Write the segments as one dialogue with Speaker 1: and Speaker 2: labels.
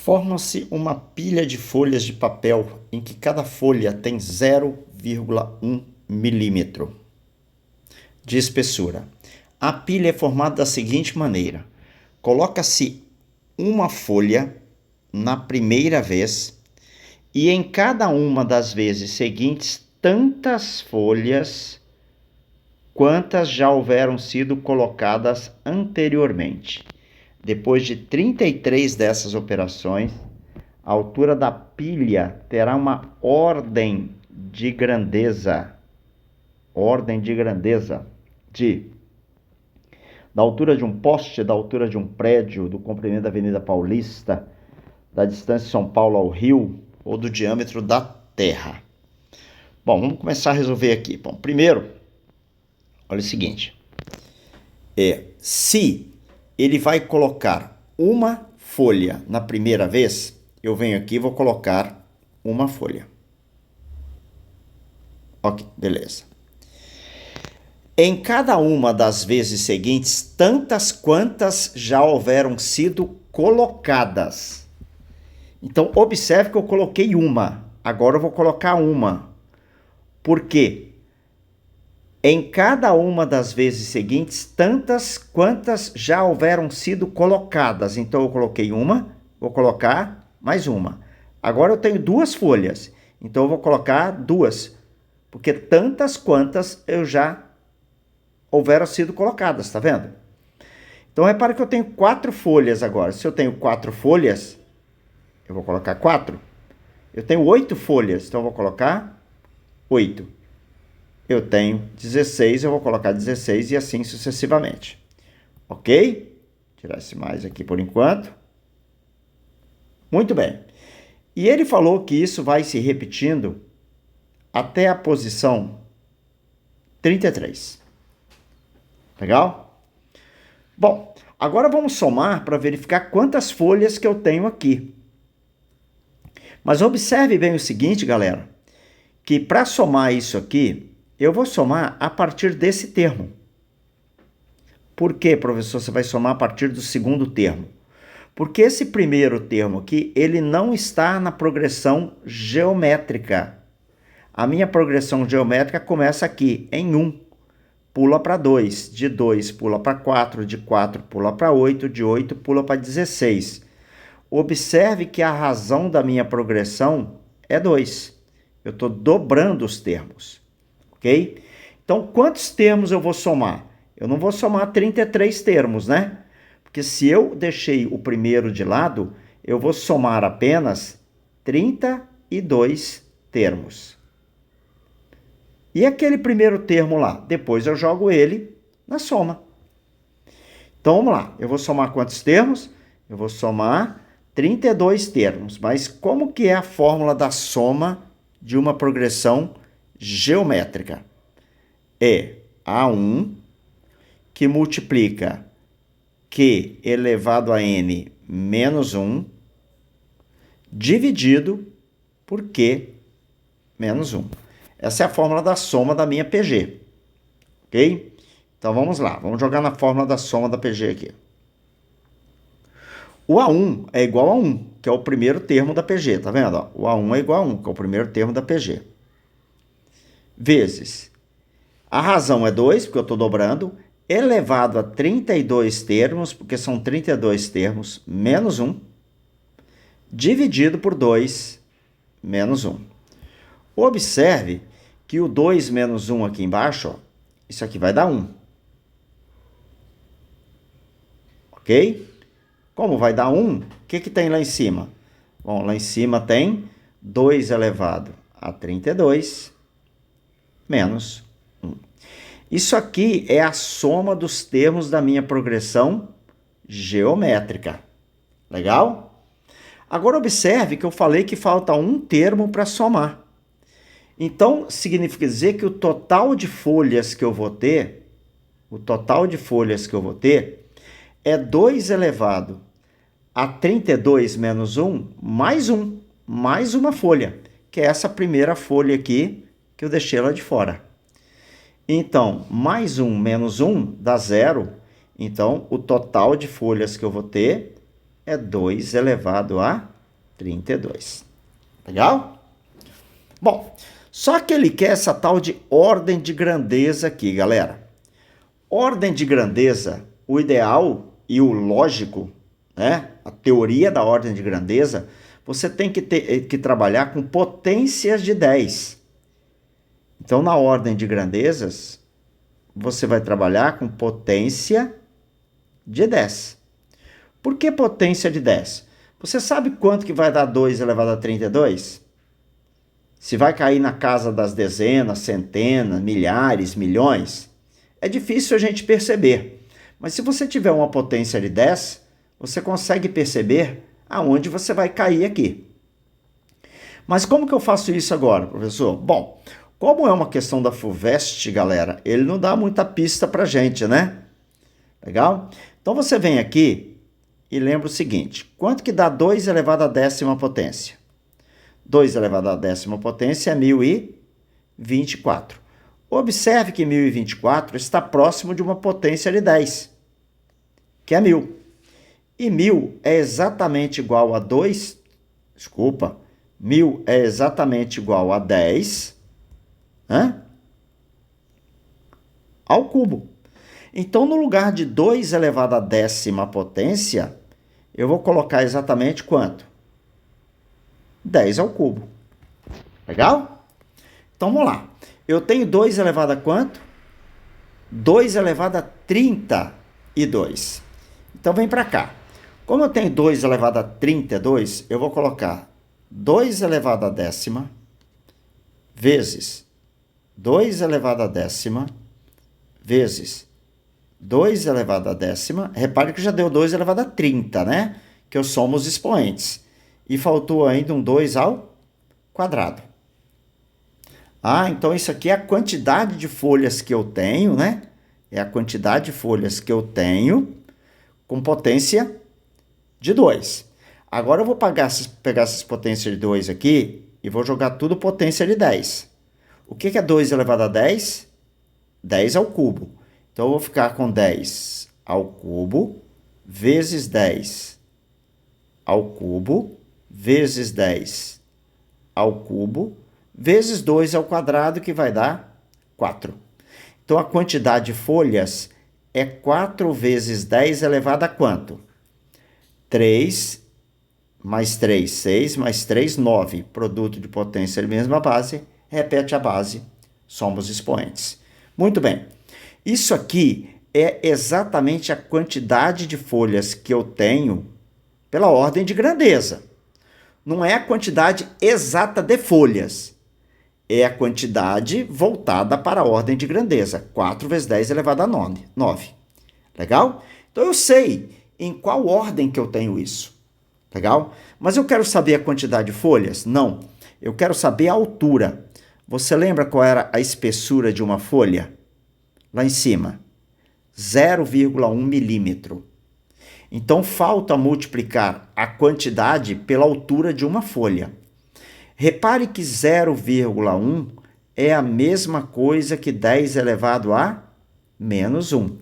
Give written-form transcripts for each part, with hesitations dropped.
Speaker 1: Forma-se uma pilha de folhas de papel em que cada folha tem 0,1 milímetro de espessura. A pilha é formada da seguinte maneira: coloca-se uma folha na primeira vez e em cada uma das vezes seguintes tantas folhas quantas já houveram sido colocadas anteriormente. Depois de 33 dessas operações, a altura da pilha terá uma ordem de grandeza. Da altura de um poste, da altura de um prédio, do comprimento da Avenida Paulista, da distância de São Paulo ao Rio ou do diâmetro da Terra. Bom, vamos começar a resolver aqui. Bom, primeiro, olha o seguinte. Se ele vai colocar uma folha na primeira vez, eu venho aqui e vou colocar uma folha. Ok, beleza. Em cada uma das vezes seguintes, tantas quantas já houveram sido colocadas. Então, observe que eu coloquei uma. Agora eu vou colocar uma. Por quê? Em cada uma das vezes seguintes, tantas quantas já houveram sido colocadas. Então, eu coloquei uma, vou colocar mais uma. Agora eu tenho duas folhas, então eu vou colocar duas, porque tantas quantas eu já houveram sido colocadas, tá vendo? Então, repare que eu tenho 4 folhas agora. Se eu tenho 4 folhas, eu vou colocar 4. Eu tenho 8 folhas, então eu vou colocar 8. Eu tenho 16, eu vou colocar 16 e assim sucessivamente. Ok? Tirar esse mais aqui por enquanto. Muito bem. E ele falou que isso vai se repetindo até a posição 33. Legal? Bom, agora vamos somar para verificar quantas folhas que eu tenho aqui. Mas observe bem o seguinte, galera, que para somar isso aqui, eu vou somar a partir desse termo. Por que, professor, você vai somar a partir do segundo termo? Porque esse primeiro termo aqui, ele não está na progressão geométrica. A minha progressão geométrica começa aqui, em 1. Pula para 2. De 2 pula para 4. De 4 pula para 8. De 8 pula para 16. Observe que a razão da minha progressão é 2. Eu estou dobrando os termos. Ok? Então, quantos termos eu vou somar? Eu não vou somar 33 termos, né? Porque se eu deixei o primeiro de lado, eu vou somar apenas 32 termos. E aquele primeiro termo lá? Depois eu jogo ele na soma. Então, vamos lá. Eu vou somar quantos termos? Eu vou somar 32 termos. Mas como que é a fórmula da soma de uma progressão geométrica? É A1 que multiplica Q elevado a N menos 1 dividido por Q menos 1. Essa é a fórmula da soma da minha PG. Ok? Então vamos lá. Vamos jogar na fórmula da soma da PG aqui. O A1 é igual a 1, que é o primeiro termo da PG. Tá vendo? O A1 é igual a 1, que é o primeiro termo da PG. Vezes. A razão é 2, porque eu estou dobrando, elevado a 32 termos, porque são 32 termos, menos 1, dividido por 2, menos 1. Observe que o 2 menos 1 aqui embaixo, ó, isso aqui vai dar 1. Ok? Como vai dar 1, o que tem lá em cima? Bom, lá em cima tem 2 elevado a 32, menos 1. Isso aqui é a soma dos termos da minha progressão geométrica. Legal? Agora observe que eu falei que falta um termo para somar. Então, significa dizer que o total de folhas que eu vou ter, é 2 elevado a 32 menos 1, mais uma folha, que é essa primeira folha aqui que eu deixei lá de fora. Então, mais 1 menos 1 dá 0. Então, o total de folhas que eu vou ter é 2 elevado a 32. Legal? Bom, só que ele quer essa tal de ordem de grandeza aqui, galera. Ordem de grandeza, o ideal e o lógico, né? A teoria da ordem de grandeza, você tem que trabalhar com potências de 10. Então, na ordem de grandezas, você vai trabalhar com potência de 10. Por que potência de 10? Você sabe quanto que vai dar 2 elevado a 32? Se vai cair na casa das dezenas, centenas, milhares, milhões, é difícil a gente perceber. Mas se você tiver uma potência de 10, você consegue perceber aonde você vai cair aqui. Mas como que eu faço isso agora, professor? Bom, como é uma questão da FUVEST, galera, ele não dá muita pista pra gente, né? Legal? Então você vem aqui e lembra o seguinte, quanto que dá 2 elevado à décima potência? 2 elevado à décima potência é 1024. Observe que 1024 está próximo de uma potência de 10, que é 1000. E 1000 é exatamente igual a 1000 é exatamente igual a 10, ao cubo. Então, no lugar de 2 elevado à décima potência, eu vou colocar exatamente quanto? 10 ao cubo. Legal? Então, vamos lá. Eu tenho 2 elevado a quanto? 2 elevado a 32. Então, vem para cá. Como eu tenho 2 elevado a 32, eu vou colocar 2 elevado a décima vezes 2 elevado a décima vezes 2 elevado a décima. Repare que já deu 2 elevado a 30, né? Que eu somo os expoentes. E faltou ainda um 2 ao quadrado. Então isso aqui é a quantidade de folhas que eu tenho, né? É a quantidade de folhas que eu tenho com potência de 2. Agora eu vou pegar essas potências de 2 aqui e vou jogar tudo potência de 10. O que é 2 elevado a 10? 10 ao cubo. Então eu vou ficar com 10 ao cubo vezes 10 ao cubo vezes 10 ao cubo vezes 2 ao quadrado, que vai dar 4. Então a quantidade de folhas é 4 vezes 10 elevado a quanto? 3 mais 3, 6, mais 3, 9. Produto de potência de mesma base, repete a base, somos expoentes. Muito bem. Isso aqui é exatamente a quantidade de folhas que eu tenho pela ordem de grandeza. Não é a quantidade exata de folhas. É a quantidade voltada para a ordem de grandeza. 4 vezes 10 elevado a 9. Legal? Então eu sei em qual ordem que eu tenho isso. Legal? Mas eu quero saber a quantidade de folhas? Não. Eu quero saber a altura. Você lembra qual era a espessura de uma folha? Lá em cima. 0,1 milímetro. Então falta multiplicar a quantidade pela altura de uma folha. Repare que 0,1 é a mesma coisa que 10 elevado a menos 1.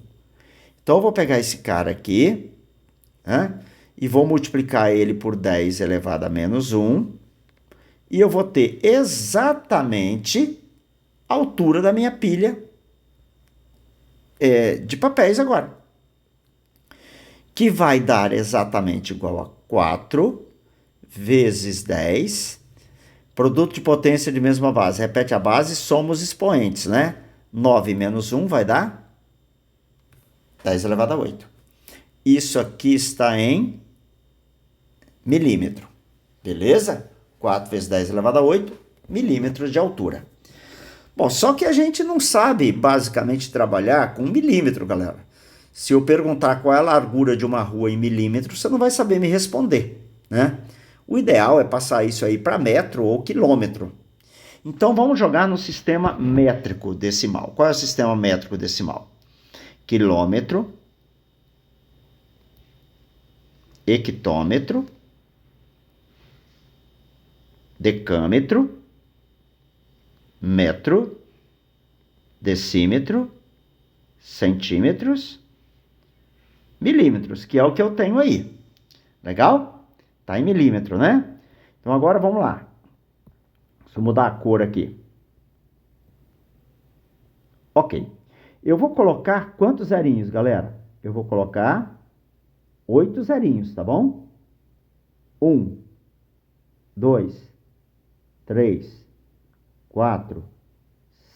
Speaker 1: Então eu vou pegar esse cara aqui, e vou multiplicar ele por 10 elevado a menos 1, e eu vou ter exatamente a altura da minha pilha de papéis agora, que vai dar exatamente igual a 4 vezes 10, produto de potência de mesma base, repete a base, soma os expoentes, né? 9 menos 1 vai dar 10 elevado a 8. Isso aqui está em milímetro, beleza? 4 vezes 10 elevado a 8 milímetros de altura. Bom, só que a gente não sabe basicamente trabalhar com milímetro, galera. Se eu perguntar qual é a largura de uma rua em milímetros, você não vai saber me responder, né? O ideal é passar isso aí para metro ou quilômetro. Então vamos jogar no sistema métrico decimal. Qual é o sistema métrico decimal? Quilômetro, hectômetro, decâmetro, metro, decímetro, centímetros, milímetros, que é o que eu tenho aí. Legal? Tá em milímetro, né? Então agora vamos lá. Deixa eu mudar a cor aqui. Ok. Eu vou colocar quantos zerinhos, galera? Eu vou colocar 8 zerinhos, tá bom? 1, 2, 3, 4,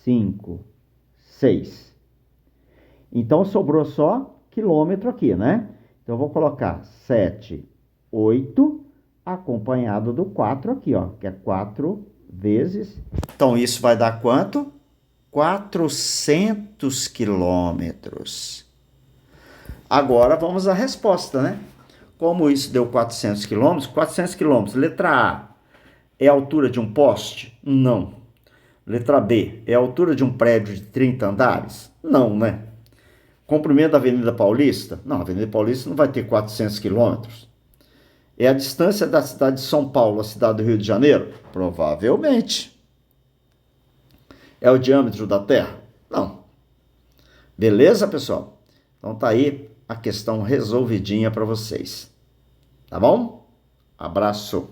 Speaker 1: 5, 6. Então, sobrou só quilômetro aqui, né? Então, eu vou colocar 7, 8, acompanhado do 4 aqui, ó. Que é 4 vezes... Então, isso vai dar quanto? 400 quilômetros. Agora, vamos à resposta, né? Como isso deu 400 quilômetros? 400 quilômetros. Letra A é a altura de um poste? Não. Letra B é a altura de um prédio de 30 andares? Não, né? Comprimento da Avenida Paulista? Não, a Avenida Paulista não vai ter 400 quilômetros. É a distância da cidade de São Paulo à cidade do Rio de Janeiro? Provavelmente. É o diâmetro da Terra? Não. Beleza, pessoal? Então tá aí a questão resolvidinha para vocês. Tá bom? Abraço.